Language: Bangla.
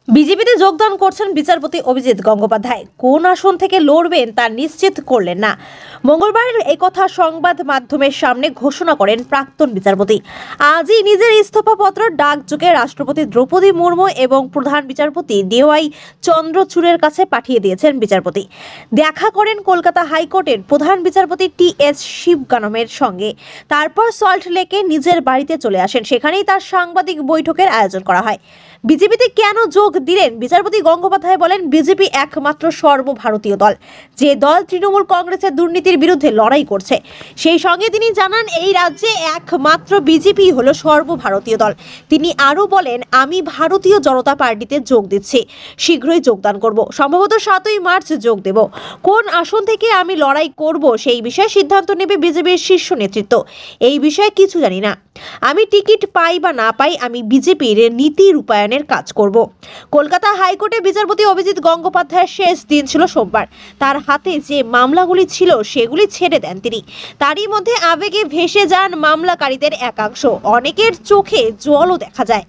বিজেপিতে যোগদান করছেন বিচারপতি অভিজিৎ গঙ্গোপাধ্যায়। কোন আসন থেকে লড়বেন তা নিশ্চিত করলেন না। মঙ্গলবার এই কথা সংবাদ মাধ্যমের সামনে ঘোষণা করেন প্রাক্তন বিচারপতি। আজই নিজের ইস্তফাপত্র ডাকযোগে রাষ্ট্রপতি দ্রৌপদী মুর্মু এবং প্রধান বিচারপতি ডিওয়াই চন্দ্রচূড়ের কাছে পাঠিয়ে দিয়েছেন বিচারপতি। দেখা করেন কলকাতা হাইকোর্টের প্রধান বিচারপতি টি.এস. শিবগানমের সঙ্গে। তারপর সল্ট লেকে নিজের বাড়িতে চলে আসেন। সেখানেই তার সাংবাদিক বৈঠকের আয়োজন করা হয়। বিজেপিতে কেন যোগ দিলেন? বিচারপতি গঙ্গোপাধ্যায় বলেন, বিজেপি একমাত্র সর্বভারতীয় দল, যে দল তৃণমূল কংগ্রেসের দুর্নীতির বিরুদ্ধে লড়াই করছে। সেই সঙ্গে তিনি জানান, এই রাজ্যে একমাত্র বিজেপি হলো সর্বভারতীয় দল। তিনি আরও বলেন, আমি ভারতীয় জনতা পার্টিতে যোগ দিচ্ছি, শীঘ্রই যোগদান করব, সম্ভবত 7ই মার্চ যোগ দেব। কোন আসন থেকে আমি লড়াই করব সেই বিষয়ে সিদ্ধান্ত নেবে বিজেপির শীর্ষ নেতৃত্ব। এই বিষয়ে কিছু জানি না। আমি টিকিট পাই বা না পাই, আমি বিজেপির নীতি রূপায়ণের কাজ করব। কলকাতা হাইকোর্টে বিচারপতি অভিজিৎ গঙ্গোপাধ্যায়ের শেষ দিন ছিল সোমবার। তার হাতে যে মামলাগুলি ছিল সেগুলি ছেড়ে দেন তিনি। তারই মধ্যে আবেগে ভেসে যান মামলাকারীদের একাংশ। অনেকের চোখে জলও দেখা যায়।